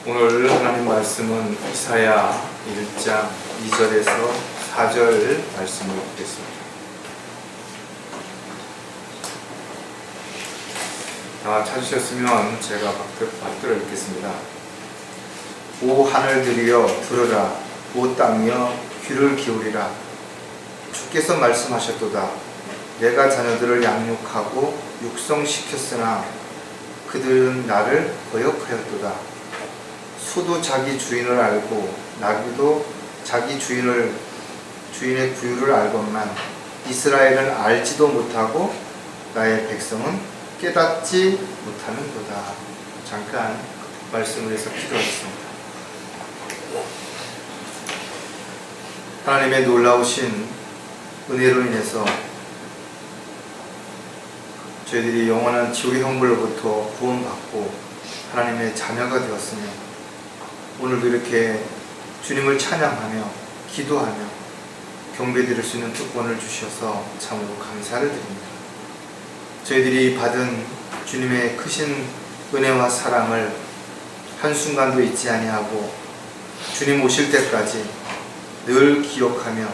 오늘 하나님 말씀은 이사야 1장 2절에서 4절 말씀을 보겠습니다. 다 찾으셨으면 제가 받들어 읽겠습니다. 오 하늘들이여 들으라, 오 땅이여 귀를 기울이라. 주께서 말씀하셨도다. 내가 자녀들을 양육하고 육성시켰으나 그들은 나를 거역하였도다. 소도 자기 주인을 알고 나귀도 자기 주인의 구유를 알건만 이스라엘은 알지도 못하고 나의 백성은 깨닫지 못하는도다. 잠깐 말씀을 해서 기도하겠습니다. 하나님의 놀라우신 은혜로 인해서 저희들이 영원한 지옥의 형벌로부터 구원받고 하나님의 자녀가 되었으니 오늘도 이렇게 주님을 찬양하며 기도하며 경배드릴 수 있는 특권을 주셔서 참으로 감사를 드립니다. 저희들이 받은 주님의 크신 은혜와 사랑을 한순간도 잊지 아니하고 주님 오실 때까지 늘 기억하며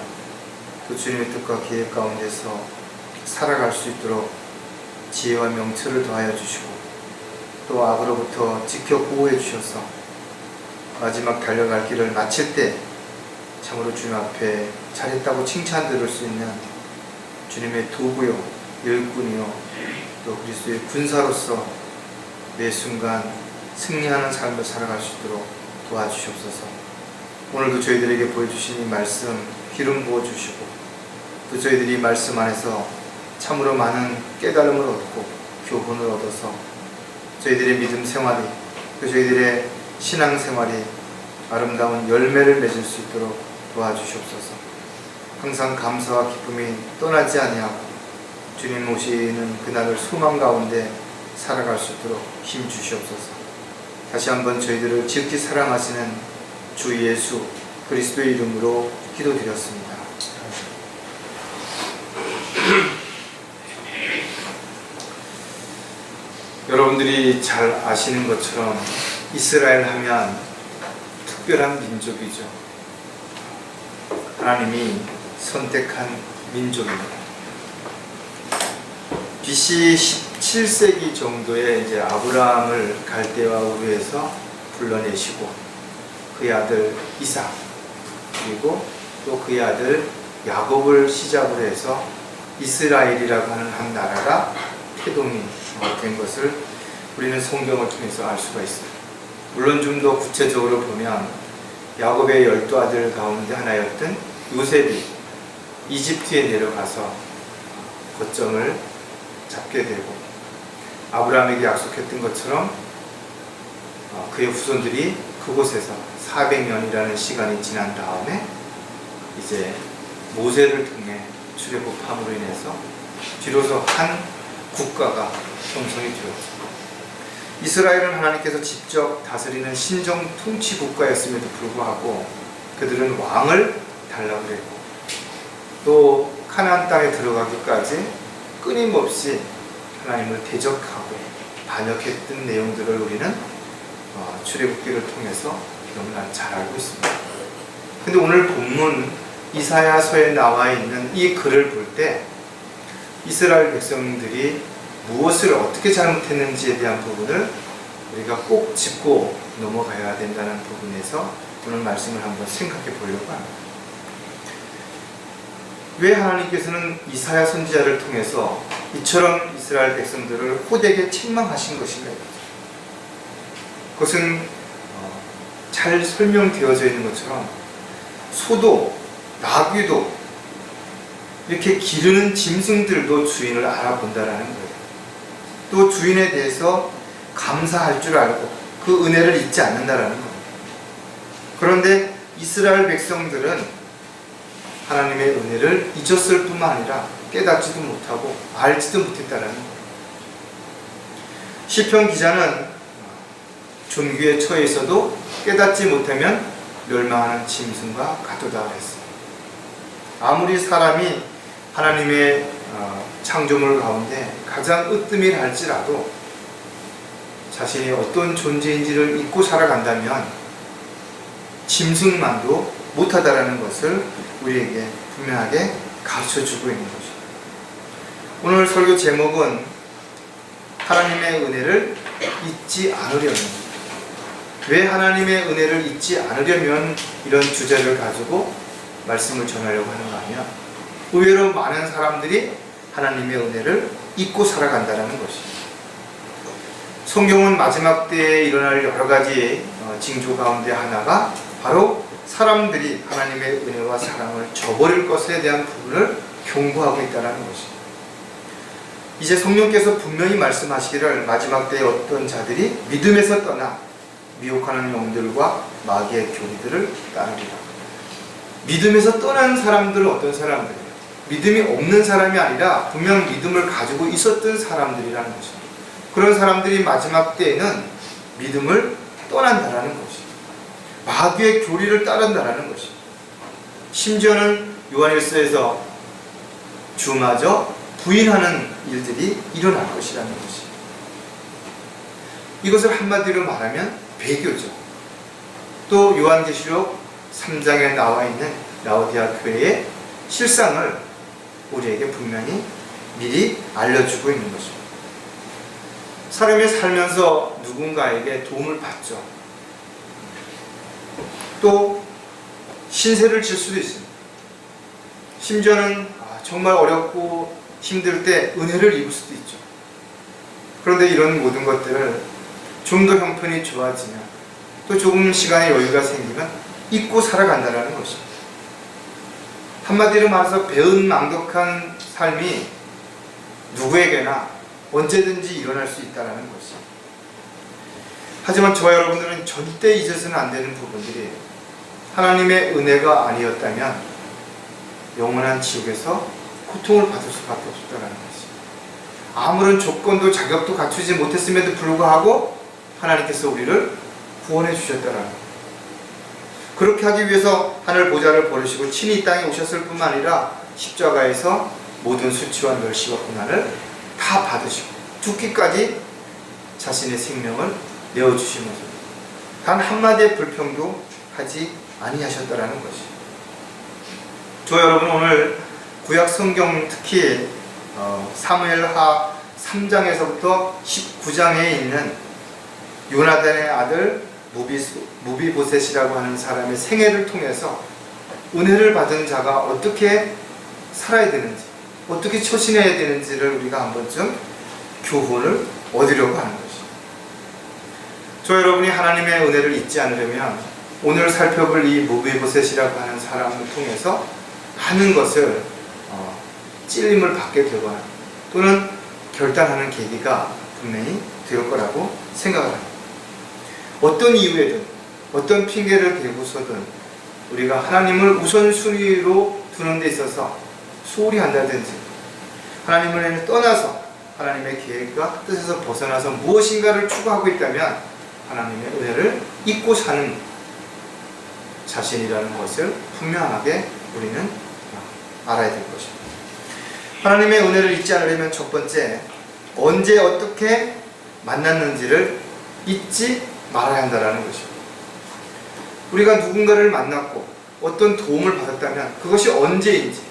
그 주님의 뜻과 계획 가운데서 살아갈 수 있도록 지혜와 명철을 더하여 주시고 또 악으로부터 지켜 보호해 주셔서 마지막 달려갈 길을 마칠 때 참으로 주님 앞에 잘했다고 칭찬 들을 수 있는 주님의 도구요, 일꾼이요, 또 그리스도의 군사로서 매 순간 승리하는 삶을 살아갈 수 있도록 도와주시옵소서. 오늘도 저희들에게 보여주신 이 말씀 기름 부어주시고 또 저희들이 이 말씀 안에서 참으로 많은 깨달음을 얻고 교훈을 얻어서 저희들의 믿음 생활이 또 저희들의 신앙 생활이 아름다운 열매를 맺을 수 있도록 도와주시옵소서. 항상 감사와 기쁨이 떠나지 아니하고 주님 오시는 그날을 소망 가운데 살아갈 수 있도록 힘 주시옵소서. 다시 한번 저희들을 지극히 사랑하시는 주 예수 그리스도의 이름으로 기도드렸습니다. 여러분들이 잘 아시는 것처럼 이스라엘 하면 특별한 민족이죠. 하나님이 선택한 민족입니다. BC 17세기 정도에 이제 아브라함을 갈대와 우르에서 불러내시고 그의 아들 이삭 그리고 또 그의 아들 야곱을 시작으로 해서 이스라엘이라고 하는 한 나라가 태동이 된 것을 우리는 성경을 통해서 알 수가 있어요. 물론 좀 더 구체적으로 보면 야곱의 12아들 가운데 하나였던 요셉이 이집트에 내려가서 거점을 잡게 되고 아브라함에게 약속했던 것처럼 그의 후손들이 그곳에서 400년이라는 시간이 지난 다음에 이제 모세를 통해 출애굽함으로 인해서 비로소 한 국가가 형성이 되었습니다. 이스라엘은 하나님께서 직접 다스리는 신정 통치 국가였음에도 불구하고 그들은 왕을 달라고 했고 또 가나안 땅에 들어가기까지 끊임없이 하나님을 대적하고 반역했던 내용들을 우리는 출애굽기를 통해서 너무나 잘 알고 있습니다. 근데 오늘 본문 이사야서에 나와 있는 이 글을 볼 때 이스라엘 백성들이 무엇을 어떻게 잘못했는지에 대한 부분을 우리가 꼭 짚고 넘어가야 된다는 부분에서 오늘 말씀을 한번 생각해 보려고 합니다. 왜 하나님께서는 이사야 선지자를 통해서 이처럼 이스라엘 백성들을 호되게 책망하신 것인가? 그것은 잘 설명되어져 있는 것처럼 소도 나귀도 이렇게 기르는 짐승들도 주인을 알아본다라는 거예요. 또 주인에 대해서 감사할 줄 알고 그 은혜를 잊지 않는다라는 거예요. 그런데 이스라엘 백성들은 하나님의 은혜를 잊었을 뿐만 아니라 깨닫지도 못하고 알지도 못했다라는 거예요. 시편 기자는 존귀에 처해 있어도 깨닫지 못하면 멸망하는 짐승과 같도다 그랬어요. 아무리 사람이 하나님의 창조물 가운데 가장 으뜸이라 할지라도 자신이 어떤 존재인지를 잊고 살아간다면 짐승만도 못하다라는 것을 우리에게 분명하게 가르쳐주고 있는 것입니다. 오늘 설교 제목은 하나님의 은혜를 잊지 않으려면, 왜 하나님의 은혜를 잊지 않으려면 이런 주제를 가지고 말씀을 전하려고 하는가 하면, 의외로 많은 사람들이 하나님의 은혜를 잊고 살아간다는 것입니다. 성경은 마지막 때에 일어날 여러 가지 징조 가운데 하나가 바로 사람들이 하나님의 은혜와 사랑을 저버릴 것에 대한 부분을 경고하고 있다는 것입니다. 이제 성령께서 분명히 말씀하시기를 마지막 때에 어떤 자들이 믿음에서 떠나 미혹하는 영들과 마귀의 교리들을 따르리라. 믿음에서 떠난 사람들은 어떤 사람들이에요? 믿음이 없는 사람이 아니라 분명 믿음을 가지고 있었던 사람들이라는 것입니다. 그런 사람들이 마지막 때에는 믿음을 떠난다라는 것입니다. 마귀의 교리를 따른다라는 것입니다. 심지어는 요한일서에서 주마저 부인하는 일들이 일어날 것이라는 것입니다. 이것을 한마디로 말하면 배교죠. 또 요한계시록 3장에 나와 있는 라오디아 교회의 실상을 우리에게 분명히 미리 알려주고 있는 것입니다. 사람이 살면서 누군가에게 도움을 받죠. 또 신세를 질 수도 있습니다. 심지어는 정말 어렵고 힘들 때 은혜를 입을 수도 있죠. 그런데 이런 모든 것들을 좀 더 형편이 좋아지면, 또 조금 시간의 여유가 생기면 잊고 살아간다는 것입니다. 한마디로 말해서 배은망덕한 삶이 누구에게나 언제든지 일어날 수 있다는 것입니다. 하지만 저와 여러분들은 절대 잊어서는 안 되는 부분들이, 하나님의 은혜가 아니었다면 영원한 지옥에서 고통을 받을 수밖에 없었다는 것입니다. 아무런 조건도 자격도 갖추지 못했음에도 불구하고 하나님께서 우리를 구원해 주셨다는 것. 그렇게 하기 위해서 하늘 보좌를 버리시고 친히 이 땅에 오셨을 뿐만 아니라 십자가에서 모든 수치와 멸시와 고난을 다 받으시고 죽기까지 자신의 생명을 내어주시면서 단 한마디의 불평도 하지 아니하셨다라는 것이죠. 저 여러분, 오늘 구약 성경 특히 사무엘하 3장에서부터 19장에 있는 요나단의 아들 무비보셋이라고 하는 사람의 생애를 통해서 은혜를 받은 자가 어떻게 살아야 되는지, 어떻게 처신해야 되는지를 우리가 한 번쯤 교훈을 얻으려고 하는 것입니다. 저 여러분이 하나님의 은혜를 잊지 않으려면 오늘 살펴볼 이 무비보셋이라고 하는 사람을 통해서 많은 것을 찔림을 받게 되거나 또는 결단하는 계기가 분명히 될 거라고 생각을 합니다. 어떤 이유에든 어떤 핑계를 대고서든 우리가 하나님을 우선순위로 두는 데 있어서 소홀히 한다든지, 하나님을 떠나서 하나님의 계획과 뜻에서 벗어나서 무엇인가를 추구하고 있다면 하나님의 은혜를 잊고 사는 자신이라는 것을 분명하게 우리는 알아야 될 것입니다. 하나님의 은혜를 잊지 않으려면 첫 번째, 언제 어떻게 만났는지를 잊지 말아야 한다는 것입니다. 우리가 누군가를 만났고 어떤 도움을 받았다면 그것이 언제인지,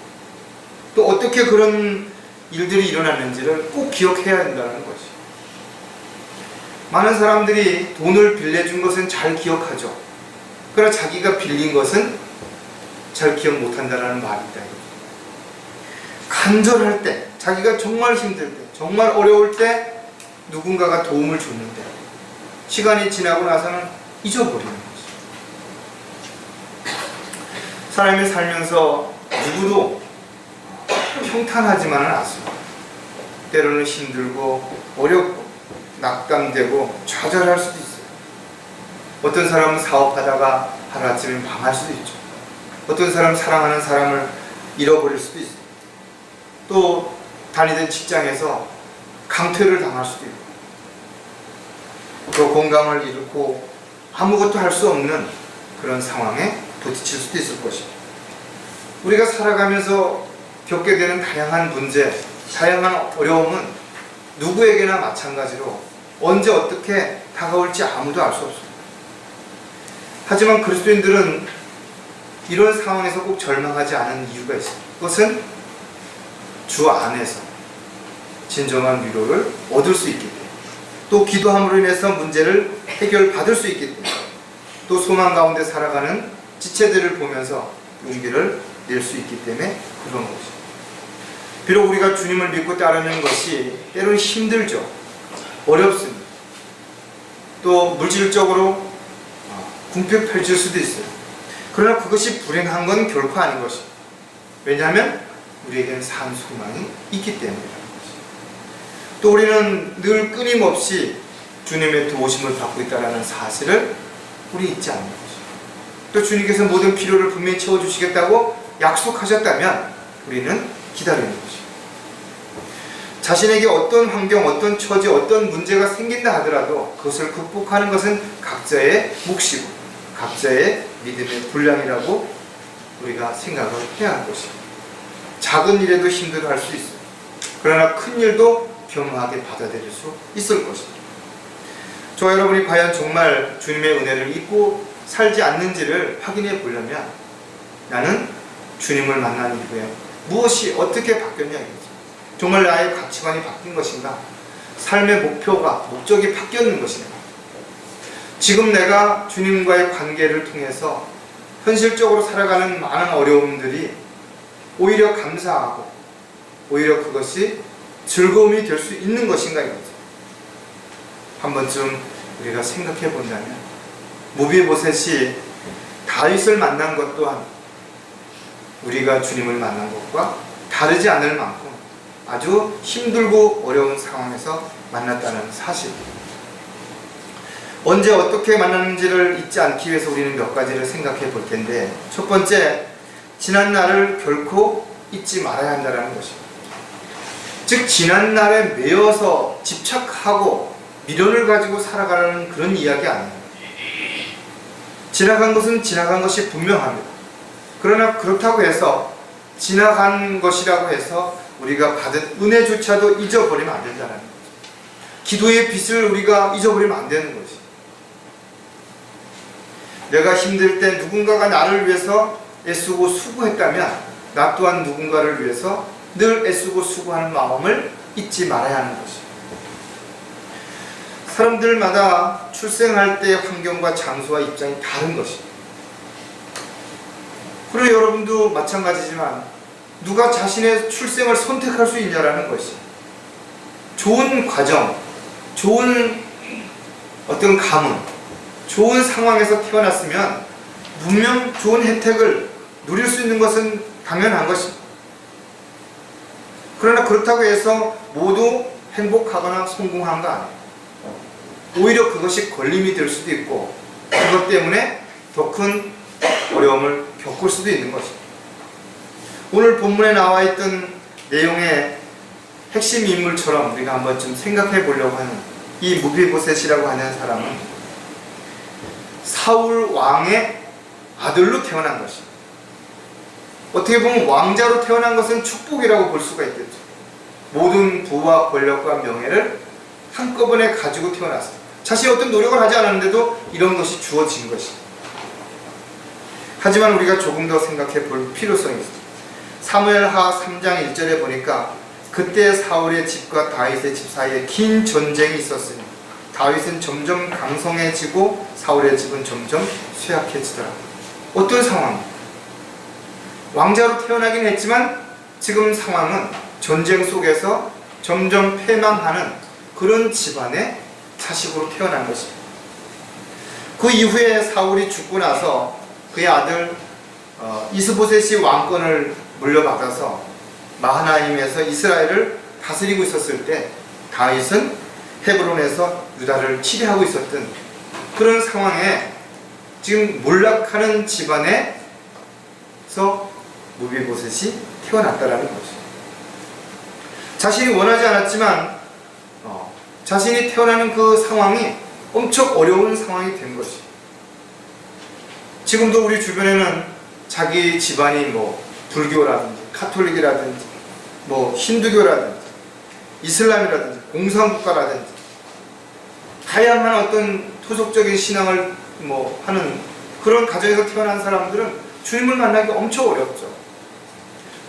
또 어떻게 그런 일들이 일어났는지를 꼭 기억해야 한다는 것이죠. 많은 사람들이 돈을 빌려준 것은 잘 기억하죠. 그러나 자기가 빌린 것은 잘 기억 못한다는 말이 있다. 간절할 때, 자기가 정말 힘들 때, 정말 어려울 때 누군가가 도움을 줬는데 시간이 지나고 나서는 잊어버리는 거죠. 사람이 살면서 누구도 평탄하지만은 않습니다. 때로는 힘들고 어렵고 낙담되고 좌절할 수도 있어요. 어떤 사람은 사업하다가 하루아침에 망할 수도 있죠. 어떤 사람은 사랑하는 사람을 잃어버릴 수도 있어요. 또 다니던 직장에서 강퇴를 당할 수도 있고, 또 건강을 잃고 아무것도 할 수 없는 그런 상황에 부딪힐 수도 있을 것입니다. 우리가 살아가면서 겪게 되는 다양한 문제, 다양한 어려움은 누구에게나 마찬가지로 언제 어떻게 다가올지 아무도 알 수 없습니다. 하지만 그리스도인들은 이런 상황에서 꼭 절망하지 않은 이유가 있습니다. 그것은 주 안에서 진정한 위로를 얻을 수 있기 때문에, 또 기도함으로 인해서 문제를 해결받을 수 있기 때문에, 또 소망 가운데 살아가는 지체들을 보면서 용기를 낼 수 있기 때문에 그런 것입니다. 비록 우리가 주님을 믿고 따르는 것이 때로는 힘들죠. 어렵습니다. 또 물질적으로 궁핍해질 수도 있어요. 그러나 그것이 불행한 건 결코 아닌 것입니다. 왜냐하면 우리에게는 산 소망이 있기 때문이라는 것입니다. 또 우리는 늘 끊임없이 주님의 도우심을 받고 있다는 사실을 우리 잊지 않는 것입니다. 또 주님께서 모든 필요를 분명히 채워주시겠다고 약속하셨다면 우리는 기다리는 것입니다. 자신에게 어떤 환경, 어떤 처지, 어떤 문제가 생긴다 하더라도 그것을 극복하는 것은 각자의 몫이고 각자의 믿음의 분량이라고 우리가 생각을 해야 하는 것입니다. 작은 일에도 힘들어할 수 있어요. 그러나 큰 일도 겸허하게 받아들일 수 있을 것입니다. 저와 여러분이 과연 정말 주님의 은혜를 잊고 살지 않는지를 확인해 보려면 나는 주님을 만난 이후에 무엇이 어떻게 바뀌었냐 이거죠. 정말 나의 가치관이 바뀐 것인가? 삶의 목표가, 목적이 바뀌었는 것인가? 지금 내가 주님과의 관계를 통해서 현실적으로 살아가는 많은 어려움들이 오히려 감사하고 오히려 그것이 즐거움이 될 수 있는 것인가 이거죠. 한 번쯤 우리가 생각해 본다면 무비보셋이 다윗을 만난 것 또한 우리가 주님을 만난 것과 다르지 않을 만큼 아주 힘들고 어려운 상황에서 만났다는 사실. 언제 어떻게 만났는지를 잊지 않기 위해서 우리는 몇 가지를 생각해 볼 텐데, 첫 번째, 지난 날을 결코 잊지 말아야 한다는 것입니다. 즉 지난 날에 매여서 집착하고 미련을 가지고 살아가는 그런 이야기 아닙니다. 지나간 것은 지나간 것이 분명합니다. 그러나 그렇다고 해서 지나간 것이라고 해서 우리가 받은 은혜조차도 잊어버리면 안 된다는 거죠. 기도의 빛을 우리가 잊어버리면 안 되는 거지. 내가 힘들 때 누군가가 나를 위해서 애쓰고 수고했다면 나 또한 누군가를 위해서 늘 애쓰고 수고하는 마음을 잊지 말아야 하는 것이. 사람들마다 출생할 때의 환경과 장소와 입장이 다른 것입니다. 그리고 여러분도 마찬가지지만 누가 자신의 출생을 선택할 수 있냐라는 것이. 좋은 과정, 좋은 어떤 가문, 좋은 상황에서 태어났으면 분명 좋은 혜택을 누릴 수 있는 것은 당연한 것입니다. 그러나 그렇다고 해서 모두 행복하거나 성공한 거 아니에요. 오히려 그것이 걸림이 될 수도 있고 그것 때문에 더 큰 어려움을 겪을 수도 있는 것입니다. 오늘 본문에 나와 있던 내용의 핵심 인물처럼 우리가 한번 좀 생각해 보려고 하는 이 무비보셋이라고 하는 사람은 사울 왕의 아들로 태어난 것입니다. 어떻게 보면 왕자로 태어난 것은 축복이라고 볼 수가 있겠죠. 모든 부와 권력과 명예를 한꺼번에 가지고 태어났습니다. 자신이 어떤 노력을 하지 않았는데도 이런 것이 주어진 것입니다. 하지만 우리가 조금 더 생각해 볼 필요성이 있습니다. 사무엘하 3장 1절에 보니까 그때 사울의 집과 다윗의 집 사이에 긴 전쟁이 있었으니 다윗은 점점 강성해지고 사울의 집은 점점 쇠약해지더라. 어떤 상황입니까? 왕자로 태어나긴 했지만 지금 상황은 전쟁 속에서 점점 패망하는 그런 집안의 자식으로 태어난 것입니다. 그 이후에 사울이 죽고 나서 그의 아들 이스보셋이 왕권을 물려받아서 마하나임에서 이스라엘을 다스리고 있었을 때 다윗은 헤브론에서 유다를 치리하고 있었던 그런 상황에 지금 몰락하는 집안에서 무비보셋이 태어났다라는 거죠. 자신이 원하지 않았지만 자신이 태어나는 그 상황이 엄청 어려운 상황이 된 것이. 지금도 우리 주변에는 자기 집안이 뭐 불교라든지 카톨릭이라든지 뭐 힌두교라든지 이슬람이라든지 공산국가라든지 다양한 어떤 토속적인 신앙을 하는 그런 가정에서 태어난 사람들은 주님을 만나기 엄청 어렵죠.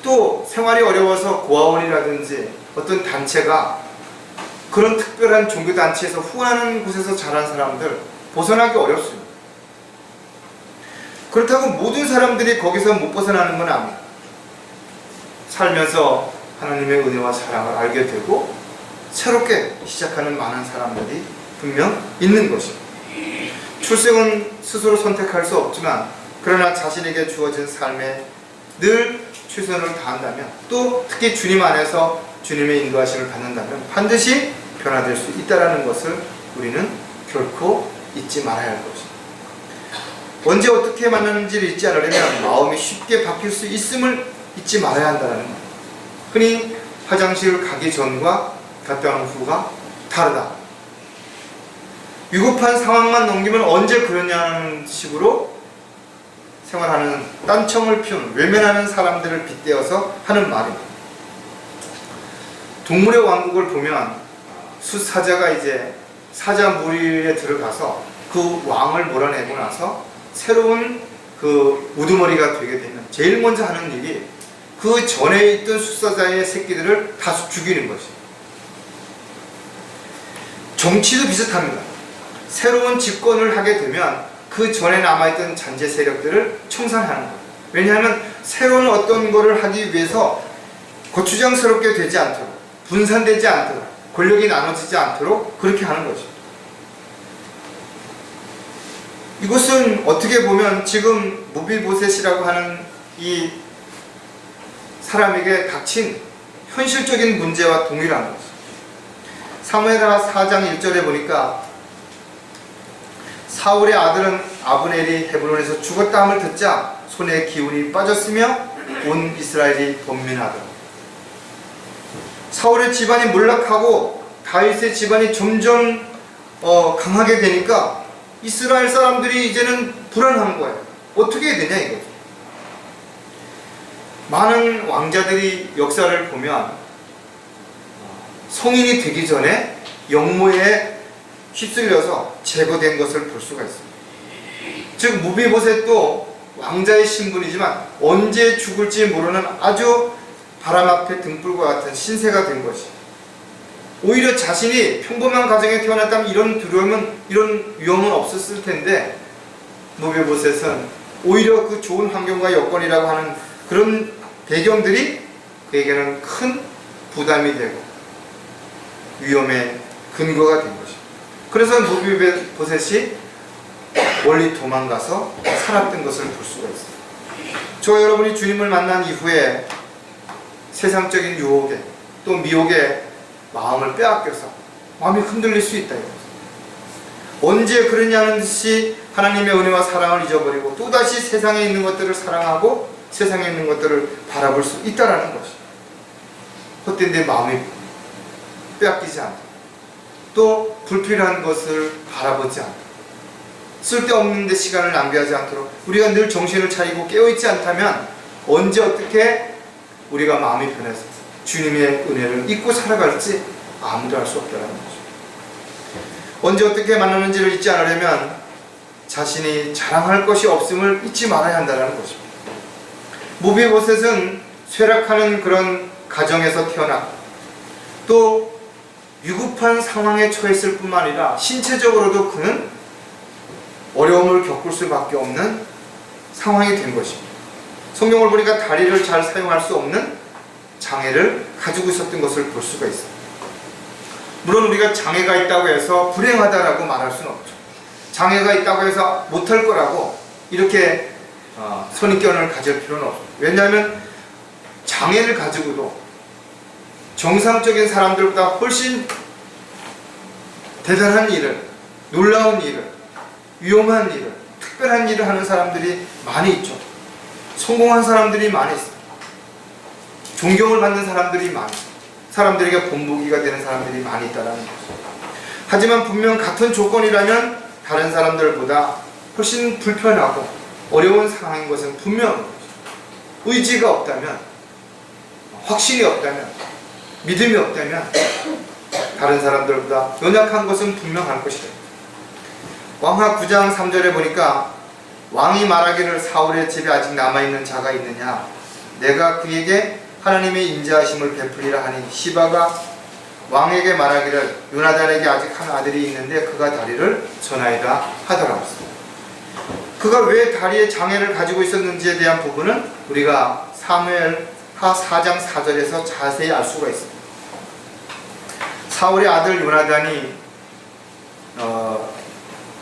또 생활이 어려워서 고아원이라든지 어떤 단체가 그런 특별한 종교단체에서 후원하는 곳에서 자란 사람들 벗어나기 어렵습니다. 그렇다고 모든 사람들이 거기서 못 벗어나는 건 아닙니다. 살면서 하나님의 은혜와 사랑을 알게 되고 새롭게 시작하는 많은 사람들이 분명 있는 것입니다. 출생은 스스로 선택할 수 없지만 그러나 자신에게 주어진 삶에 늘 최선을 다한다면 또 특히 주님 안에서 주님의 인도하심을 받는다면 반드시 변화될 수 있다는 것을 우리는 결코 잊지 말아야 할 것입니다. 언제 어떻게 만나는지를 잊지 않으려면 마음이 쉽게 바뀔 수 있음을 잊지 말아야 한다는 것. 흔히 화장실 가기 전과 갔다 온 후가 다르다. 위급한 상황만 넘기면 언제 그러냐는 식으로 생활하는 딴청을 피우는 외면하는 사람들을 빗대어서 하는 말입니다. 동물의 왕국을 보면 숫사자가 이제 사자 무리에 들어가서 그 왕을 몰아내고 나서 새로운 그 우두머리가 되게 되면 제일 먼저 하는 일이 그 전에 있던 숫사자의 새끼들을 다 죽이는 것이에요. 정치도 비슷합니다. 새로운 집권을 하게 되면 그 전에 남아있던 잔재 세력들을 청산하는 거예요. 왜냐하면 새로운 어떤 거를 하기 위해서 거추장스럽게 되지 않도록, 분산되지 않도록, 권력이 나눠지지 않도록 그렇게 하는 거죠. 이것은 어떻게 보면 지금 무비보셋이라고 하는 이 사람에게 닥친 현실적인 문제와 동일한 거죠. 사무엘하 4장 1절에 보니까 사울의 아들은 아브넬이 헤브론에서 죽었다함을 듣자 손에 기운이 빠졌으며 온 이스라엘이 번민하더라. 사울의 집안이 몰락하고 다윗의 집안이 점점 강하게 되니까 이스라엘 사람들이 이제는 불안한 거예요. 어떻게 해야 되냐 이거죠. 많은 왕자들이 역사를 보면 성인이 되기 전에 영모에 휩쓸려서 제거된 것을 볼 수가 있습니다. 즉 무비보셋도 왕자의 신분이지만 언제 죽을지 모르는 아주 바람 앞에 등불과 같은 신세가 된 것이. 오히려 자신이 평범한 가정에 태어났다면 이런 두려움은, 이런 위험은 없었을 텐데 무비보셋은 오히려 그 좋은 환경과 여건이라고 하는 그런 배경들이 그에게는 큰 부담이 되고 위험의 근거가 된 것입니다. 그래서 무비보셋이 멀리 도망가서 살았던 것을 볼 수가 있습니다. 저와 여러분이 주님을 만난 이후에 세상적인 유혹에 또 미혹에 마음을 빼앗겨서 마음이 흔들릴 수 있다 이거죠. 언제 그러냐는 듯이 하나님의 은혜와 사랑을 잊어버리고 또다시 세상에 있는 것들을 사랑하고 세상에 있는 것들을 바라볼 수 있다는 것이. 헛된 내 마음이 빼앗기지 않다. 또 불필요한 것을 바라보지 않다. 쓸데없는 데 시간을 낭비하지 않도록 우리가 늘 정신을 차리고 깨어있지 않다면 언제 어떻게 우리가 마음이 변해서 주님의 은혜를 잊고 살아갈지 아무도 알 수 없다는 거죠. 언제 어떻게 만나는지를 잊지 않으려면 자신이 자랑할 것이 없음을 잊지 말아야 한다는 것입니다. 무비보셋은 쇠락하는 그런 가정에서 태어나 또 위급한 상황에 처했을 뿐만 아니라 신체적으로도 그는 어려움을 겪을 수밖에 없는 상황이 된 것입니다. 성경을 보니까 다리를 잘 사용할 수 없는 장애를 가지고 있었던 것을 볼 수가 있습니다. 물론 우리가 장애가 있다고 해서 불행하다라고 말할 수는 없죠. 장애가 있다고 해서 못할 거라고 이렇게 선입견을 가질 필요는 없습니다. 왜냐하면 장애를 가지고도 정상적인 사람들보다 훨씬 대단한 일을, 놀라운 일을, 위험한 일을, 특별한 일을 하는 사람들이 많이 있죠. 성공한 사람들이 많이 있습니다. 존경을 받는 사람들이 많이 있습니다. 사람들에게 본보기가 되는 사람들이 많이 있다는 거죠. 하지만 분명 같은 조건이라면 다른 사람들보다 훨씬 불편하고 어려운 상황인 것은 분명한 거죠. 의지가 없다면, 확신이 없다면, 믿음이 없다면 다른 사람들보다 연약한 것은 분명할 것이다. 왕하 9장 3절에 보니까 왕이 말하기를 사울의 집에 아직 남아있는 자가 있느냐 내가 그에게 하나님의 인자하심을 베풀리라 하니 시바가 왕에게 말하기를 요나단에게 아직 한 아들이 있는데 그가 다리를 전하이다 하더라. 그가 왜 다리에 장애를 가지고 있었는지에 대한 부분은 우리가 사무엘하 4장 4절에서 자세히 알 수가 있습니다. 사울의 아들 요나단이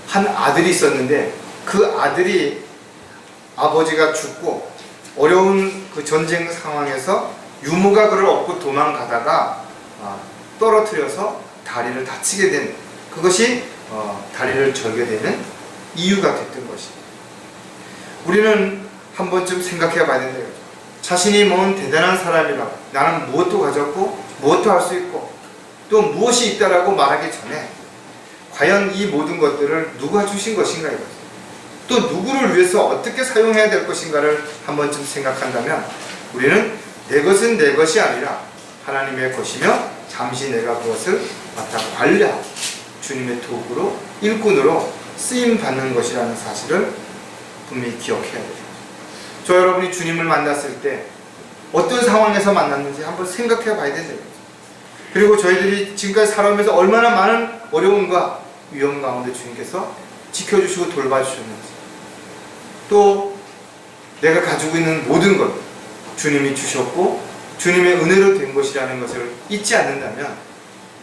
한 아들이 있었는데 그 아들이 아버지가 죽고 어려운 그 전쟁 상황에서 유모가 그를 업고 도망가다가 떨어뜨려서 다리를 다치게 된 그것이 다리를 절게 되는 이유가 됐던 것입니다. 우리는 한 번쯤 생각해 봐야 된다. 자신이 뭔 대단한 사람이라고 나는 무엇도 가졌고 무엇도 할 수 있고 또 무엇이 있다라고 말하기 전에 과연 이 모든 것들을 누가 주신 것인가 이거죠. 또 누구를 위해서 어떻게 사용해야 될 것인가를 한 번쯤 생각한다면 우리는 내 것은 내 것이 아니라 하나님의 것이며 잠시 내가 그것을 맡아 관리하고 주님의 도구로 일꾼으로 쓰임받는 것이라는 사실을 분명히 기억해야 됩니다. 저 여러분이 주님을 만났을 때 어떤 상황에서 만났는지 한번 생각해 봐야 된다. 그리고 저희들이 지금까지 살아오면서 얼마나 많은 어려움과 위험 가운데 주님께서 지켜주시고 돌봐주셨는지 또 내가 가지고 있는 모든 것 주님이 주셨고 주님의 은혜로 된 것이라는 것을 잊지 않는다면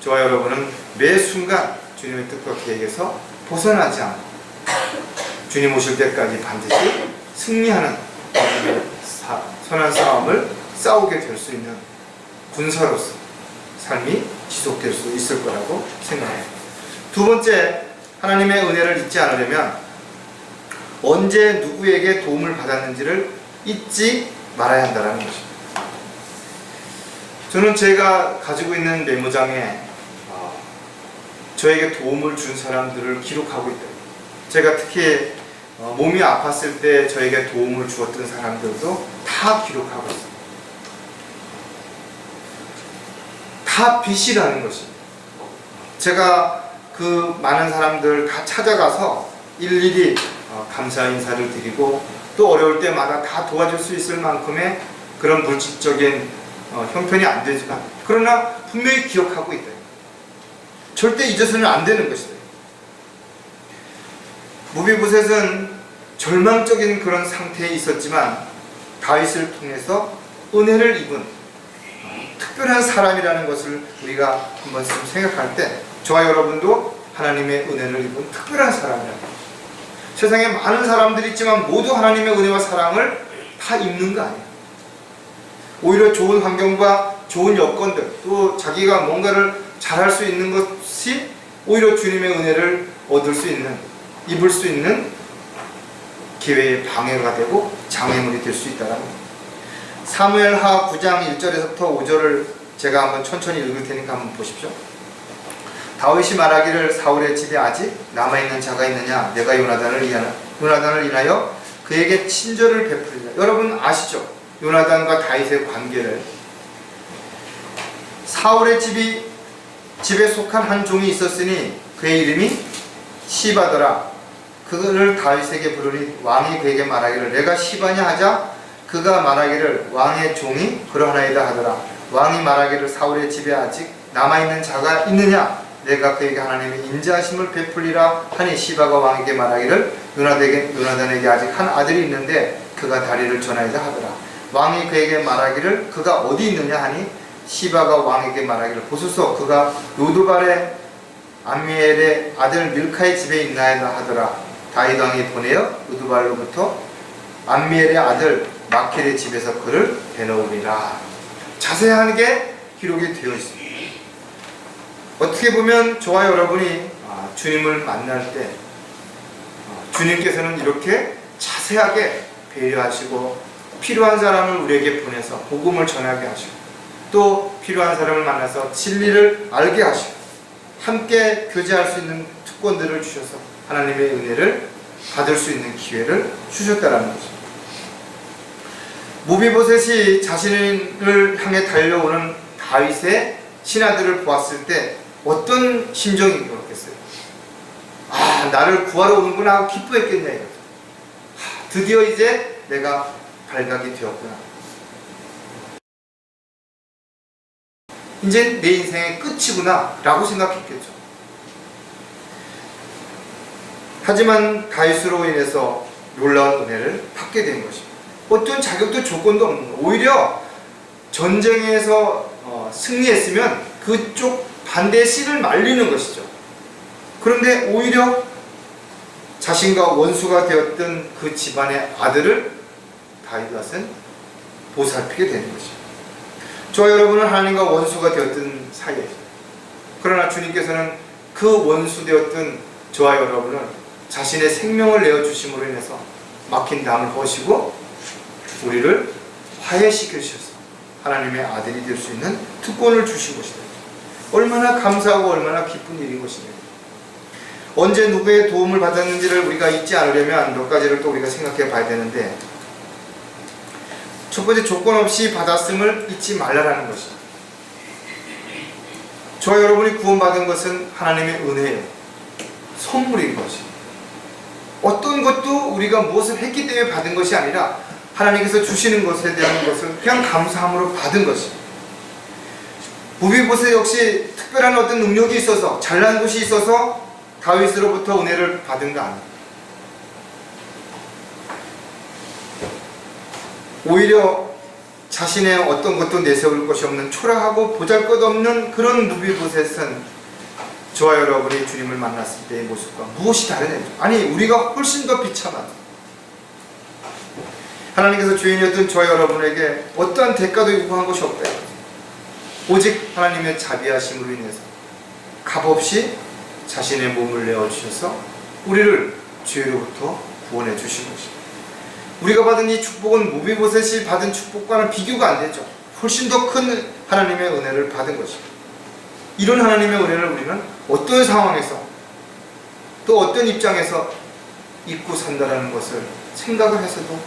저와 여러분은 매 순간 주님의 뜻과 계획에서 벗어나지 않고 주님 오실 때까지 반드시 승리하는 선한 싸움을 싸우게 될 수 있는 군사로서 삶이 지속될 수 있을 거라고 생각합니다. 두 번째, 하나님의 은혜를 잊지 않으려면 언제 누구에게 도움을 받았는지를 잊지 말아야 한다는 것입니다. 저는 제가 가지고 있는 메모장에 저에게 도움을 준 사람들을 기록하고 있다. 제가 특히 몸이 아팠을 때 저에게 도움을 주었던 사람들도 다 기록하고 있습니다. 다 빚이라는 것입니다. 제가 그 많은 사람들 다 찾아가서 일일이 감사 인사를 드리고 또 어려울 때마다 다 도와줄 수 있을 만큼의 그런 물질적인 형편이 안 되지만 그러나 분명히 기억하고 있다. 절대 잊어서는 안 되는 것이다. 무비보셋은 절망적인 그런 상태에 있었지만 다윗을 통해서 은혜를 입은 특별한 사람이라는 것을 우리가 한번 생각할 때 저와 여러분도 하나님의 은혜를 입은 특별한 사람이라는 것입니다. 세상에 많은 사람들이 있지만 모두 하나님의 은혜와 사랑을 다 입는 거 아니에요. 오히려 좋은 환경과 좋은 여건들 또 자기가 뭔가를 잘할 수 있는 것이 오히려 주님의 은혜를 얻을 수 있는 입을 수 있는 기회의 방해가 되고 장애물이 될 수 있다는 겁니다. 사무엘하 9장 1절에서부터 5절을 제가 한번 천천히 읽을 테니까 한번 보십시오. 다윗이 말하기를 사울의 집에 아직 남아있는 자가 있느냐 내가 요나단을 인하여 그에게 친절을 베풀리라. 여러분 아시죠? 요나단과 다윗의 관계를 사울의 집에 속한 한 종이 있었으니 그의 이름이 시바더라. 그를 다윗에게 부르니 왕이 그에게 말하기를 내가 시바냐 하자 그가 말하기를 왕의 종이 그러하나이다 하더라. 왕이 말하기를 사울의 집에 아직 남아있는 자가 있느냐 내가 그에게 하나님의 인자하심을 베풀리라 하니 시바가 왕에게 말하기를 요나단에게 아직 한 아들이 있는데 그가 다리를 전하이다 하더라. 왕이 그에게 말하기를 그가 어디 있느냐 하니 시바가 왕에게 말하기를 보소서 그가 로드발의 암미엘의 아들 밀카의 집에 있나이다 하더라. 다윗 왕이 보내어 로드발로부터 암미엘의 아들 마킬의 집에서 그를 데려오리라. 자세하게 기록이 되어 있습니다. 어떻게 보면 저와 여러분이 주님을 만날 때 주님께서는 이렇게 자세하게 배려하시고 필요한 사람을 우리에게 보내서 복음을 전하게 하시고 또 필요한 사람을 만나서 진리를 알게 하시고 함께 교제할 수 있는 특권들을 주셔서 하나님의 은혜를 받을 수 있는 기회를 주셨다는 것입니다. 무비보셋이 자신을 향해 달려오는 다윗의 신하들을 보았을 때 어떤 심정이었겠어요? 아, 나를 구하러 오는구나 하고 기뻐했겠냐 이거죠. 드디어 이제 내가 발각이 되었구나. 이제 내 인생의 끝이구나 라고 생각했겠죠. 하지만 다윗으로 인해서 놀라운 은혜를 받게 된 것입니다. 어떤 자격도 조건도 없는 거. 오히려 전쟁에서 승리했으면 그쪽 반대의 씨를 말리는 것이죠. 그런데 오히려 자신과 원수가 되었던 그 집안의 아들을 다윗은 보살피게 되는 것입니다. 저와 여러분은 하나님과 원수가 되었던 사이에, 그러나 주님께서는 그 원수 되었던 저와 여러분을 자신의 생명을 내어주심으로 인해서 막힌 담을 거시고 우리를 화해시켜 주셔서 하나님의 아들이 될 수 있는 특권을 주신 것이다. 얼마나 감사하고 얼마나 기쁜 일인 것이냐. 언제 누구의 도움을 받았는지를 우리가 잊지 않으려면 몇 가지를 또 우리가 생각해 봐야 되는데, 첫 번째, 조건 없이 받았음을 잊지 말라라는 것이다. 저와 여러분이 구원받은 것은 하나님의 은혜예요. 선물인 것이. 어떤 것도 우리가 무엇을 했기 때문에 받은 것이 아니라 하나님께서 주시는 것에 대한 것을 그냥 감사함으로 받은 것이. 무비보셋 역시 특별한 어떤 능력이 있어서, 잘난 것이 있어서 다윗으로부터 은혜를 받은 거 아니에요. 오히려 자신의 어떤 것도 내세울 것이 없는 초라하고 보잘것없는 그런 무비보셋은 저와 여러분이 주님을 만났을 때의 모습과 무엇이 다르냐. 아니, 우리가 훨씬 더 비참하다. 하나님께서 주인이었던 저와 여러분에게 어떠한 대가도 요구한 것이 없다. 오직 하나님의 자비하심으로 인해서 값없이 자신의 몸을 내어주셔서 우리를 죄로부터 구원해 주신 것입니다. 우리가 받은 이 축복은 무비보셋이 받은 축복과는 비교가 안 되죠. 훨씬 더 큰 하나님의 은혜를 받은 것입니다. 이런 하나님의 은혜를 우리는 어떤 상황에서 또 어떤 입장에서 잊고 산다라는 것을 생각을 해서도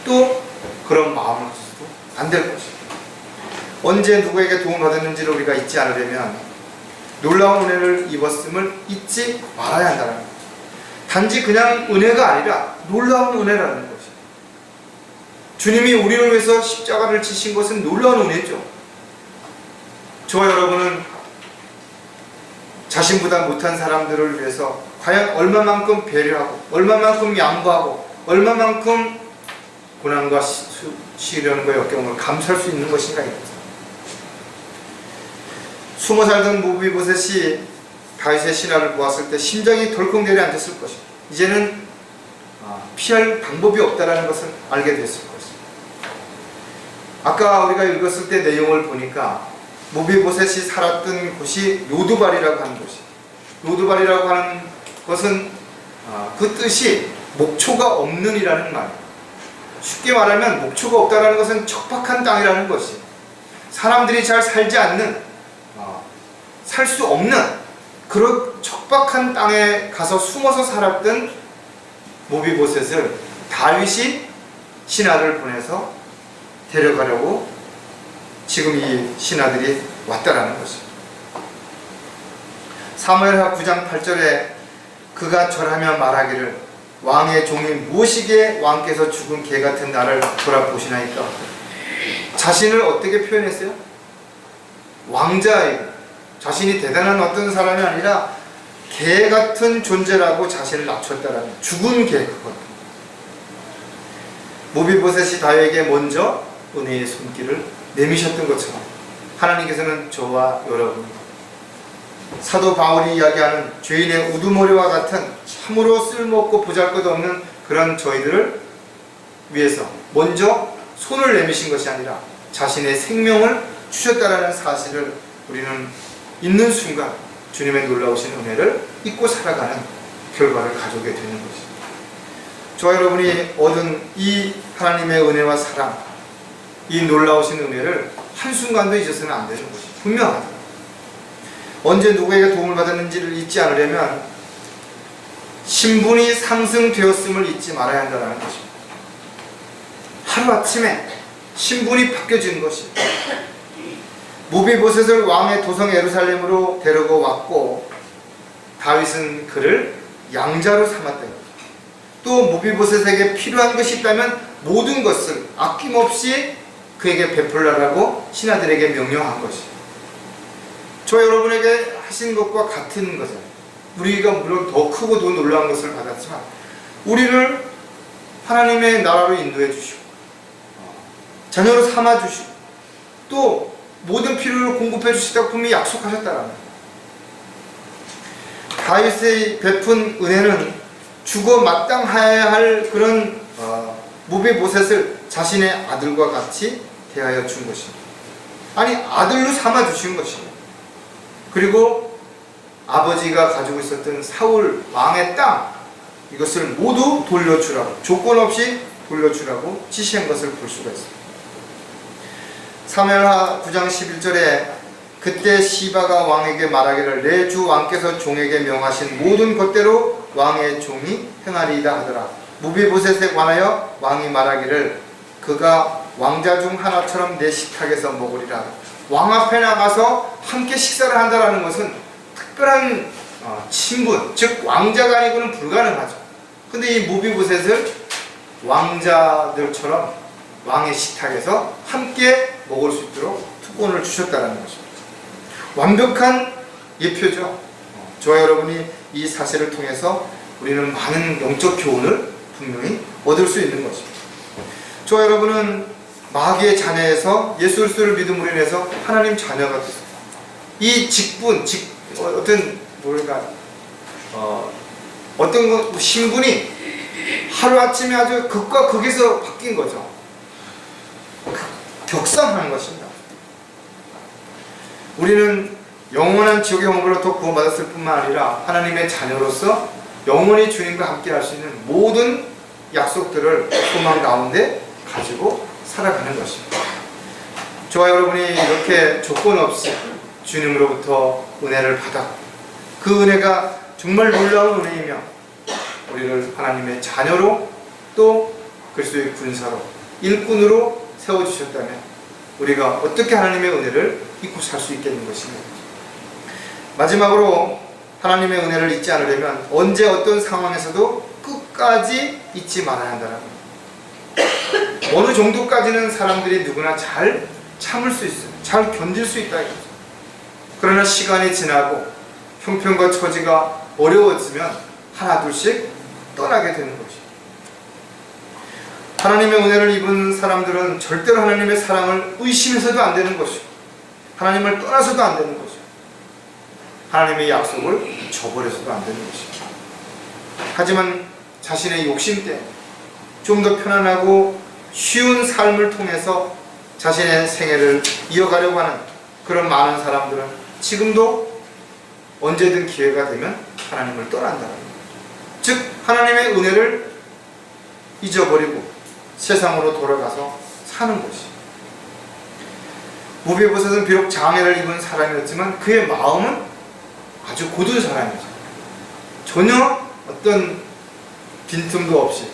또 그런 마음을 가져도 안 될 것입니다. 언제 누구에게 도움을 받았는지를 우리가 잊지 않으려면 놀라운 은혜를 입었음을 잊지 말아야 한다는 거죠. 단지 그냥 은혜가 아니라 놀라운 은혜라는 것입니다. 주님이 우리를 위해서 십자가를 지신 것은 놀라운 은혜죠. 저와 여러분은 자신보다 못한 사람들을 위해서 과연 얼마만큼 배려하고 얼마만큼 양보하고 얼마만큼 고난과 시련과 역경을 감수할 수 있는 것인가 이거죠. 숨어 살던 무비보셋이 다윗의 신하를 보았을 때 심장이 덜컥 내려앉았을 것입니다. 이제는 피할 방법이 없다는 것을 알게 됐을 것입니다. 아까 우리가 읽었을 때 내용을 보니까 무비보셋이 살았던 곳이 로드발이라고 하는 곳이, 로드발이라고 하는 것은 그 뜻이 목초가 없는 이라는 말이에요. 쉽게 말하면 목초가 없다는 것은 척박한 땅이라는 것이, 사람들이 잘 살지 않는, 살 수 없는 그런 척박한 땅에 가서 숨어서 살았던 무비보셋을 다윗이 신하를 보내서 데려가려고 지금 이 신하들이 왔다라는 것입니다. 사무엘하 9장 8절에 그가 절하며 말하기를 왕의 종이 무엇이기에 왕께서 죽은 개 같은 나를 돌아보시나이까. 자신을 어떻게 표현했어요? 왕자이고 자신이 대단한 어떤 사람이 아니라 개 같은 존재라고 자신을 낮췄다라는, 죽은 개, 그것. 무비보셋이 다윗에게 먼저 은혜의 손길을 내미셨던 것처럼 하나님께서는 저와 여러분, 사도 바울이 이야기하는 죄인의 우두머리와 같은 참으로 쓸모없고 보잘것없는 그런 저희들을 위해서 먼저 손을 내미신 것이 아니라 자신의 생명을 주셨다라는 사실을 우리는 있는 순간 주님의 놀라우신 은혜를 잊고 살아가는 결과를 가져오게 되는 것입니다. 저와 여러분이 얻은 이 하나님의 은혜와 사랑, 이 놀라우신 은혜를 한순간도 잊어서는 안 되는 것이 분명하다. 언제 누구에게 도움을 받았는지를 잊지 않으려면 신분이 상승되었음을 잊지 말아야 한다는 것입니다. 하루아침에 신분이 바뀌어진 것이, 무비보셋을 왕의 도성 예루살렘으로 데리고 왔고 다윗은 그를 양자로 삼았다. 또 무비보셋에게 필요한 것이 있다면 모든 것을 아낌없이 그에게 베풀라라고 신하들에게 명령한 것이 저 여러분에게 하신 것과 같은 거잖아요. 우리가 물론 더 크고 더 놀라운 것을 받았지만 우리를 하나님의 나라로 인도해 주시고 자녀로 삼아 주시고 또 모든 필요를 공급해 주시다고 분명히 약속하셨다는 거예요. 다윗의 베푼 은혜는 죽어 마땅해야 할 그런 무비보셋을 자신의 아들과 같이 대하여 준 것입니다. 아니 아들로 삼아 주신 것입니다. 그리고 아버지가 가지고 있었던 사울 왕의 땅 이것을 모두 돌려주라고 조건 없이 돌려주라고 지시한 것을 볼 수가 있습니다. 사무엘하 9장 11절에 그때 시바가 왕에게 말하기를 내 주 왕께서 종에게 명하신 모든 것대로 왕의 종이 행하리이다 하더라. 무비보셋에 관하여 왕이 말하기를 그가 왕자 중 하나처럼 내 식탁에서 먹으리라. 왕 앞에 나가서 함께 식사를 한다는 것은 특별한 친분, 즉 왕자가 아니고는 불가능하죠. 근데 이 무비보셋을 왕자들처럼 왕의 식탁에서 함께 먹을 수 있도록 특권을 주셨다는 것입니다. 완벽한 예표죠. 저와 여러분이 이 사실을 통해서 우리는 많은 영적 교훈을 분명히 얻을 수 있는 것입니다. 저와 여러분은 마귀의 자녀에서 예수 그리스도를 믿음으로 인해서 하나님 자녀가 됐습니다. 이 직분, 어떤 신분이 하루아침에 아주 극과 극에서 바뀐 거죠. 격상하는 것입니다. 우리는 영원한 지옥의 형벌로부터 구원받았을 뿐만 아니라 하나님의 자녀로서 영원히 주님과 함께 할 수 있는 모든 약속들을 소망 가운데 가지고 살아가는 것입니다. 저와 여러분이 이렇게 조건 없이 주님으로부터 은혜를 받아 그 은혜가 정말 놀라운 은혜이며 우리를 하나님의 자녀로 또 그리스도의 군사로 일꾼으로 세워주셨다면 우리가 어떻게 하나님의 은혜를 잊고 살 수 있겠는 것입니다. 마지막으로 하나님의 은혜를 잊지 않으려면 언제 어떤 상황에서도 끝까지 잊지 말아야 한다는 겁니다. 어느 정도까지는 사람들이 누구나 잘 참을 수 있어요. 잘 견딜 수 있다 이거죠. 그러나 시간이 지나고 형편과 처지가 어려워지면 하나둘씩 떠나게 되는 것이죠. 하나님의 은혜를 입은 사람들은 절대로 하나님의 사랑을 의심해서도 안 되는 것이고 하나님을 떠나서도 안 되는 것이고 하나님의 약속을 저버려서도 안 되는 것입니다. 하지만 자신의 욕심 때문에 좀 더 편안하고 쉬운 삶을 통해서 자신의 생애를 이어가려고 하는 그런 많은 사람들은 지금도 언제든 기회가 되면 하나님을 떠난다는 거예요. 즉 하나님의 은혜를 잊어버리고 세상으로 돌아가서 사는 것이. 무비보셋은 비록 장애를 입은 사람이었지만 그의 마음은 아주 고든 사람이죠. 전혀 어떤 빈틈도 없이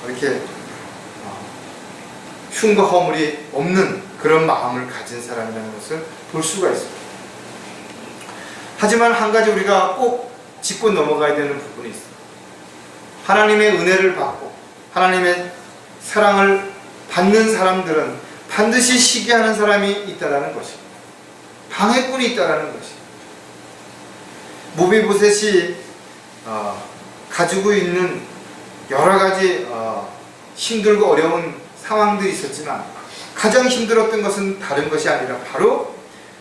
이렇게 흉과 허물이 없는 그런 마음을 가진 사람이라는 것을 볼 수가 있습니다. 하지만 한 가지 우리가 꼭 짚고 넘어가야 되는 부분이 있습니다. 하나님의 은혜를 받고 하나님의 사랑을 받는 사람들은 반드시 시기하는 사람이 있다라는 것입니다. 방해꾼이 있다라는 것입니다. 무비보셋이 가지고 있는 여러 가지 힘들고 어려운 상황들이 있었지만 가장 힘들었던 것은 다른 것이 아니라 바로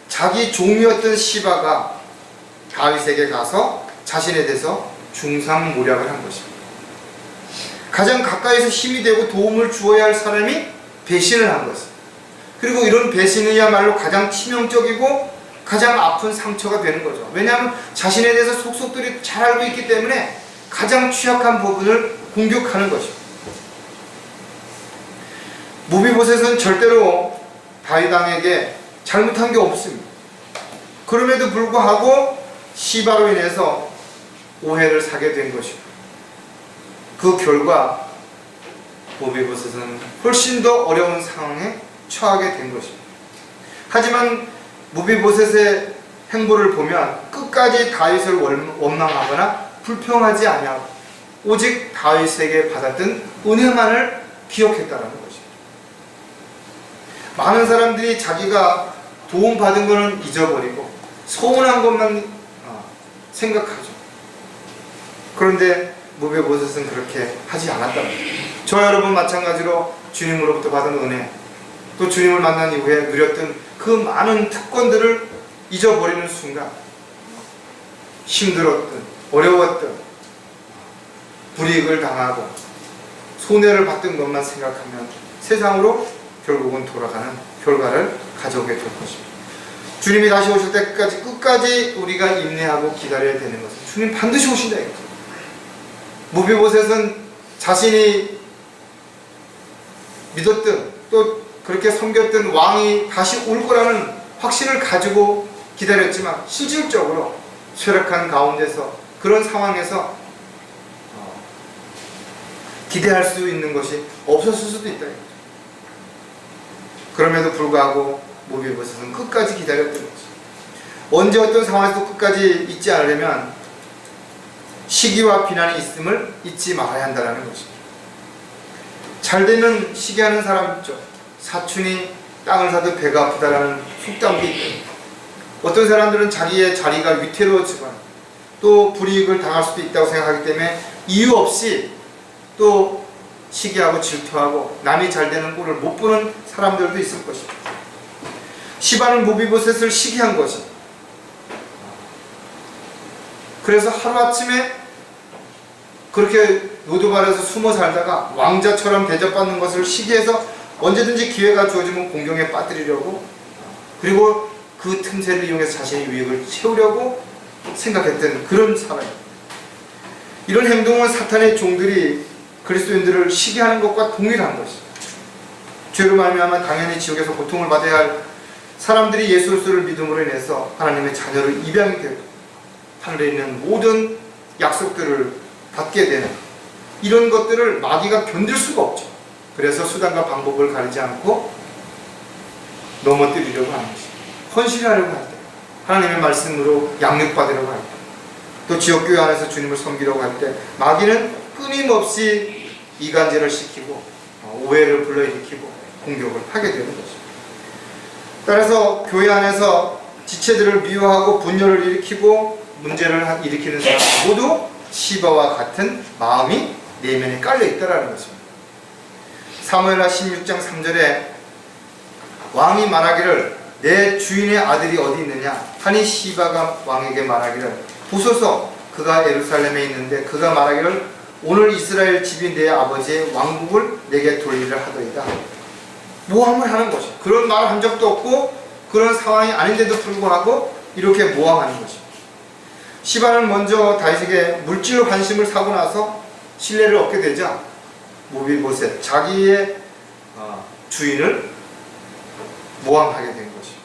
자기 종이었던 시바가 다윗에게 가서 자신에 대해서 중상모략을 한 것입니다. 가장 가까이서 힘이 되고 도움을 주어야 할 사람이 배신을 한 것입니다. 그리고 이런 배신이야말로 가장 치명적이고 가장 아픈 상처가 되는 거죠. 왜냐하면 자신에 대해서 속속들이 잘 알고 있기 때문에 가장 취약한 부분을 공격하는 것입니다. 무비보셋은 절대로 다윗 왕에게 잘못한 게 없습니다. 그럼에도 불구하고 시바로 인해서 오해를 사게 된 것이고 그 결과 무비보셋은 훨씬 더 어려운 상황에 처하게 된 것입니다. 하지만 무비보셋의 행보를 보면 끝까지 다윗을 원망하거나 불평하지 아니하고 오직 다윗에게 받았던 은혜만을 기억했다는 것입니다. 많은 사람들이 자기가 도움받은 것은 잊어버리고 서운한 것만 생각하죠. 그런데 무비보셋은 그렇게 하지 않았다는 거죠. 저와 여러분 마찬가지로 주님으로부터 받은 은혜, 또 주님을 만난 이후에 누렸던 그 많은 특권들을 잊어버리는 순간 힘들었던, 어려웠던, 불이익을 당하고 손해를 봤던 것만 생각하면 세상으로 결국은 돌아가는 결과를 가져오게 될 것입니다. 주님이 다시 오실 때까지 우리가 인내하고 기다려야 되는 것은 주님 반드시 오신다 이거죠. 무비보셋은 자신이 믿었던 또 그렇게 섬겼던 왕이 다시 올 거라는 확신을 가지고 기다렸지만 실질적으로 쇠락한 가운데서 그런 상황에서 기대할 수 있는 것이 없었을 수도 있다. 그럼에도 불구하고 무비보셋은 끝까지 기다렸던 거지. 언제 어떤 상황에서도 끝까지 잊지 않으려면 시기와 비난이 있음을 잊지 말아야 한다는 것입니다. 잘되면 시기하는 사람 있죠. 사촌이 땅을 사도 배가 아프다라는 속담도 있고, 어떤 사람들은 자기의 자리가 위태로워지거나 또 불이익을 당할 수도 있다고 생각하기 때문에 이유 없이 또 시기하고 질투하고 남이 잘되는 꼴을 못 보는 사람들도 있을 것입니다. 시바는 무비보셋을 시기한 것이, 그래서 하루아침에 그렇게 노드발에서 숨어 살다가 왕자처럼 대접받는 것을 시기해서 언제든지 기회가 주어지면 공경에 빠뜨리려고, 그리고 그 틈새를 이용해서 자신의 유익을 채우려고 생각했던 그런 사람입니다. 이런 행동은 사탄의 종들이 그리스도인들을 시기하는 것과 동일한 것입니다. 죄로 말미암아 당연히 지옥에서 고통을 받아야 할 사람들이 예수 그리스도를 믿음으로 인해서 하나님의 자녀로 입양이 되고 하늘에 있는 모든 약속들을 받게 되는 이런 것들을 마귀가 견딜 수가 없죠. 그래서 수단과 방법을 가리지 않고 넘어뜨리려고 하는 것입니다. 헌신하려고 할 때, 하나님의 말씀으로 양육받으려고 할 때, 또 지역교회 안에서 주님을 섬기려고 할 때 마귀는 끊임없이 이간질을 시키고 오해를 불러일으키고 공격을 하게 되는 것입니다. 따라서 교회 안에서 지체들을 미워하고 분열을 일으키고 문제를 일으키는 사람 모두 시바와 같은 마음이 내면에 깔려 있다는 것입니다. 사무엘하 16장 3절에 왕이 말하기를 내 주인의 아들이 어디 있느냐 하니 시바가 왕에게 말하기를 보소서 그가 예루살렘에 있는데 그가 말하기를 오늘 이스라엘 집이 내 아버지의 왕국을 내게 돌리려 하더이다. 모함을 하는 것이, 그런 말을 한 적도 없고 그런 상황이 아닌데도 불구하고 이렇게 모함하는 것입니다. 시바는 먼저 다윗에게 물질 관심을 사고 나서 신뢰를 얻게 되자 무비보셋 자기의 주인을 모함하게 된 것입니다.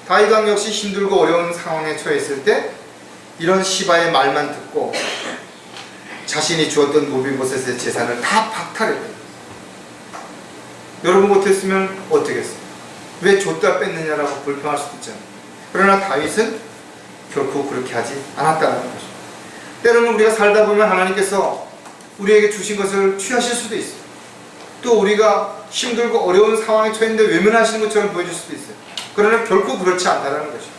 다윗 왕 역시 힘들고 어려운 상황에 처했을 때 이런 시바의 말만 듣고 자신이 주었던 무비보셋의 재산을 다 박탈했거든요. 여러분 못했으면 어떻겠어요? 왜 줬다 뺐느냐라고 불평할 수도 있잖아요. 그러나 다윗은 결코 그렇게 하지 않았다는 것입니다. 때로는 우리가 살다 보면 하나님께서 우리에게 주신 것을 취하실 수도 있어요. 또 우리가 힘들고 어려운 상황에 처했는데 외면하시는 것처럼 보여질 수도 있어요. 그러나 결코 그렇지 않다는 것입니다.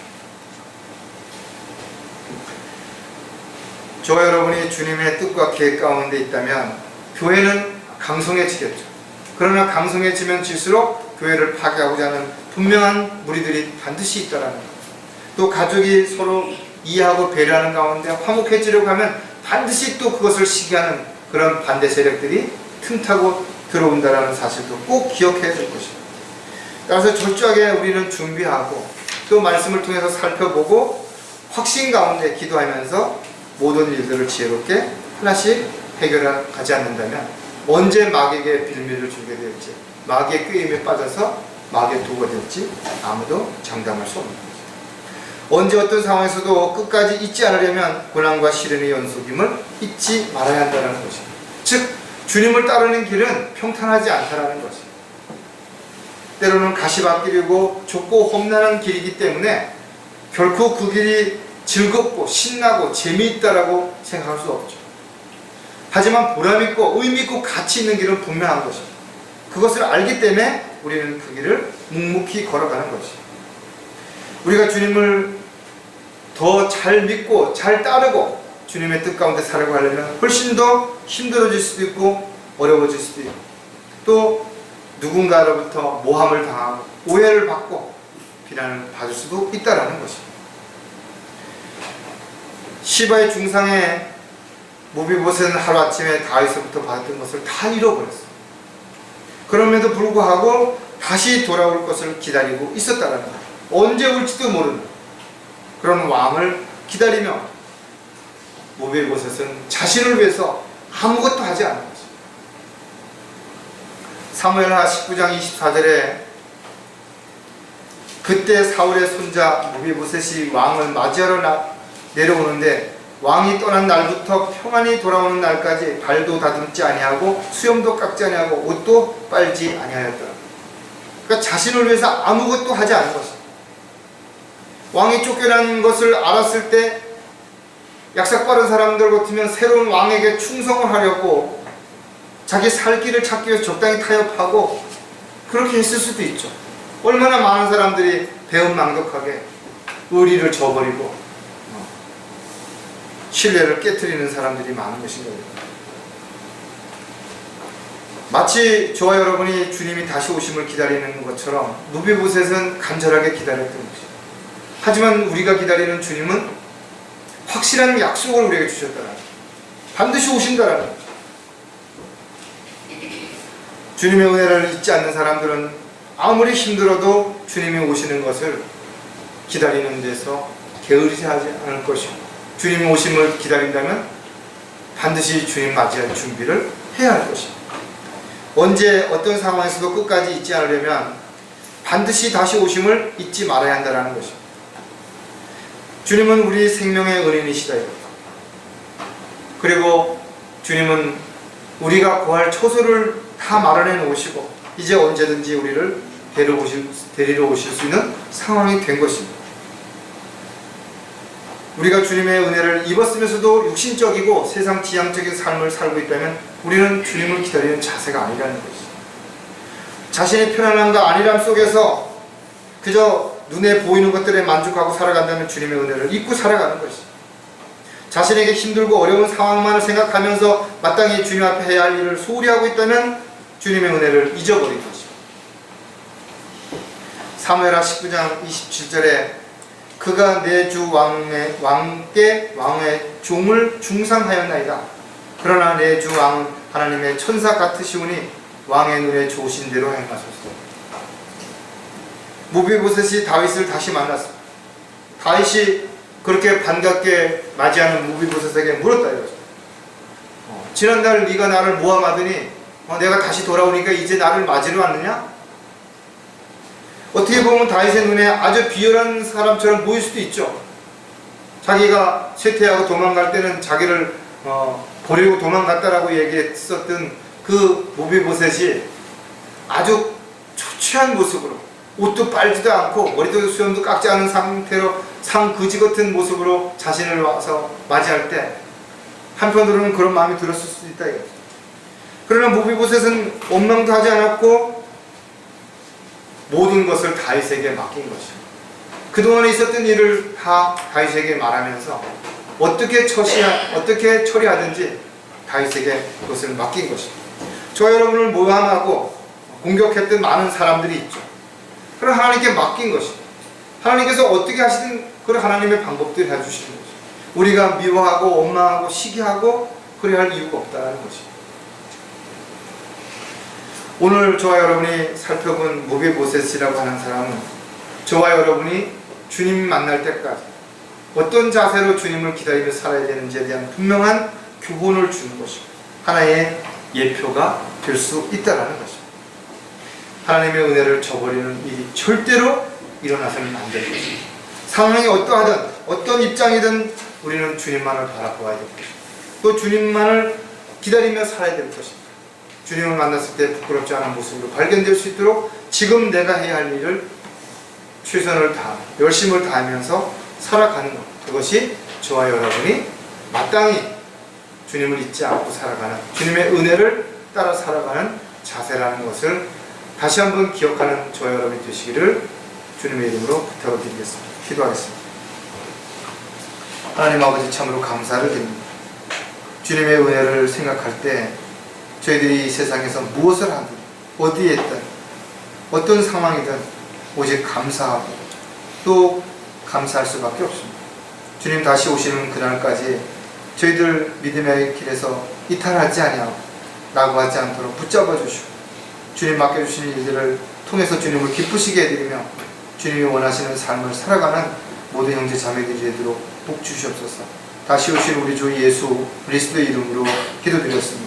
저와 여러분이 주님의 뜻과 계획 가운데 있다면 교회는 강성해지겠죠. 그러나 강성해지면 질수록 교회를 파괴하고자 하는 분명한 무리들이 반드시 있다라는 것. 또 가족이 서로 이해하고 배려하는 가운데 화목해지려고 하면 반드시 또 그것을 시기하는 그런 반대 세력들이 틈타고 들어온다라는 사실도 꼭 기억해야 될 것입니다. 따라서 철저하게 우리는 준비하고 또 말씀을 통해서 살펴보고 확신 가운데 기도하면서 모든 일들을 지혜롭게 하나씩 해결하지 않는다면 언제 마귀에게 빌미를 주게 될지, 마귀의 꾀임에 빠져서 마귀의 도가 될지 아무도 장담할 수 없는 것입니다. 언제 어떤 상황에서도 끝까지 잊지 않으려면 고난과 시련의 연속임을 잊지 말아야 한다는 것입니다. 즉 주님을 따르는 길은 평탄하지 않다라는 것입니다. 때로는 가시밭길이고 좁고 험난한 길이기 때문에 결코 그 길이 즐겁고 신나고 재미있다라고 생각할 수 없죠. 하지만 보람있고 의미있고 가치 있는 길은 분명한 것입니다. 그것을 알기 때문에 우리는 그 길을 묵묵히 걸어가는 것이죠. 우리가 주님을 더 잘 믿고 잘 따르고 주님의 뜻 가운데 살아가고 하려면 훨씬 더 힘들어질 수도 있고 어려워질 수도 있고 또 누군가로부터 모함을 당하고 오해를 받고 비난을 받을 수도 있다는 것입니다. 시바의 중상에 무비보셋은 하루아침에 다윗으로부터 받았던 것을 다 잃어버렸어요. 그럼에도 불구하고 다시 돌아올 것을 기다리고 있었다는 거예요. 언제 올지도 모르는 그런 왕을 기다리며 무비보셋은 자신을 위해서 아무것도 하지 않은 거죠. 사무엘하 19장 24절에 그때 사울의 손자 무비보셋이 왕을 맞이하러 내려오는데 왕이 떠난 날부터 평안히 돌아오는 날까지 발도 다듬지 아니하고 수염도 깎지 아니하고 옷도 빨지 아니하였더라. 그러니까 자신을 위해서 아무것도 하지 않은 것입니다. 왕이 쫓겨난 것을 알았을 때 약삭 빠른 사람들 같으면 새로운 왕에게 충성을 하려고 자기 살 길을 찾기 위해서 적당히 타협하고 그렇게 했을 수도 있죠. 얼마나 많은 사람들이 배은망덕하게 의리를 저버리고 신뢰를 깨트리는 사람들이 많은 것인 거예요. 마치 저와 여러분이 주님이 다시 오심을 기다리는 것처럼 무비보셋은 간절하게 기다렸던 것이죠. 하지만 우리가 기다리는 주님은 확실한 약속을 우리에게 주셨다는 거죠. 반드시 오신다라는 거죠. 주님의 은혜를 잊지 않는 사람들은 아무리 힘들어도 주님이 오시는 것을 기다리는 데서 게으르지 않을 것이고 주님 오심을 기다린다면 반드시 주님 맞이할 준비를 해야 할 것입니다. 언제 어떤 상황에서도 끝까지 잊지 않으려면 반드시 다시 오심을 잊지 말아야 한다는 것입니다. 주님은 우리 생명의 은인이시다. 그리고 주님은 우리가 구할 처소를 다 마련해 놓으시고 이제 언제든지 우리를 데리러 오실 수 있는 상황이 된 것입니다. 우리가 주님의 은혜를 입었으면서도 육신적이고 세상 지향적인 삶을 살고 있다면 우리는 주님을 기다리는 자세가 아니라는 것입니다. 자신의 편안함과 안일함 속에서 그저 눈에 보이는 것들에 만족하고 살아간다면 주님의 은혜를 잊고 살아가는 것입니다. 자신에게 힘들고 어려운 상황만을 생각하면서 마땅히 주님 앞에 해야 할 일을 소홀히 하고 있다면 주님의 은혜를 잊어버린 것입니다. 사무엘하 19장 27절에 그가 내 주 왕께 왕의 종을 중상하였나이다. 그러나 내 주 왕은 하나님의 천사 같으시오니 왕의 눈에 좋으신 대로 행하소서. 무비보셋이 다윗을 다시 만났습니다. 다윗이 그렇게 반갑게 맞이하는 무비보셋에게 물었다 이거죠. 지난달 네가 나를 모함하더니 내가 다시 돌아오니까 이제 나를 맞으러 왔느냐? 어떻게 보면 다윗의 눈에 아주 비열한 사람처럼 보일 수도 있죠. 자기가 쇠퇴하고 도망갈 때는 자기를 버리고 도망갔다라고 얘기했었던 그 무비보셋이 아주 초췌한 모습으로 옷도 빨지도 않고 머리도 수염도 깎지 않은 상태로 상그지 같은 모습으로 자신을 와서 맞이할 때 한편으로는 그런 마음이 들었을 수도 있다 이거죠. 그러나 무비보셋은 원망도 하지 않았고 모든 것을 다윗에게 맡긴 것입니다. 그동안에 있었던 일을 다 다윗에게 말하면서 어떻게 처리하든지 다윗에게 그것을 맡긴 것입니다. 저 여러분을 모함하고 공격했던 많은 사람들이 있죠. 그럼 하나님께 맡긴 것입니다. 하나님께서 어떻게 하시든 그런 하나님의 방법들을 해주시는 것입니다. 우리가 미워하고 원망하고 시기하고 그래야 할 이유가 없다는 것입니다. 오늘 저와 여러분이 살펴본 무비보셋이라고 하는 사람은 저와 여러분이 주님 만날 때까지 어떤 자세로 주님을 기다리며 살아야 되는지에 대한 분명한 교훈을 주는 것이고 하나의 예표가 될 수 있다는 것입니다. 하나님의 은혜를 저버리는 일이 절대로 일어나서는 안 될 것입니다. 상황이 어떠하든 어떤 입장이든 우리는 주님만을 바라보아야 될 것입니다. 또 주님만을 기다리며 살아야 될 것입니다. 주님을 만났을 때 부끄럽지 않은 모습으로 발견될 수 있도록 지금 내가 해야 할 일을 최선을 다하며 열심을 다하면서 살아가는 것, 그것이 저와 여러분이 마땅히 주님을 잊지 않고 살아가는, 주님의 은혜를 따라 살아가는 자세라는 것을 다시 한번 기억하는 저와 여러분이 되시기를 주님의 이름으로 부탁을 드리겠습니다. 기도하겠습니다. 하나님 아버지, 참으로 감사를 드립니다. 주님의 은혜를 생각할 때 저희들이 이 세상에서 무엇을 하든 어디에 있든 어떤 상황이든 오직 감사하고 또 감사할 수밖에 없습니다. 주님 다시 오시는 그날까지 저희들 믿음의 길에서 이탈하지 아니하고 낙오하지 않도록 붙잡아 주시고 주님 맡겨주신 일들을 통해서 주님을 기쁘시게 해드리며 주님이 원하시는 삶을 살아가는 모든 형제 자매들이 되도록 복 주시옵소서. 다시 오실 우리 주 예수 그리스도의 이름으로 기도드렸습니다.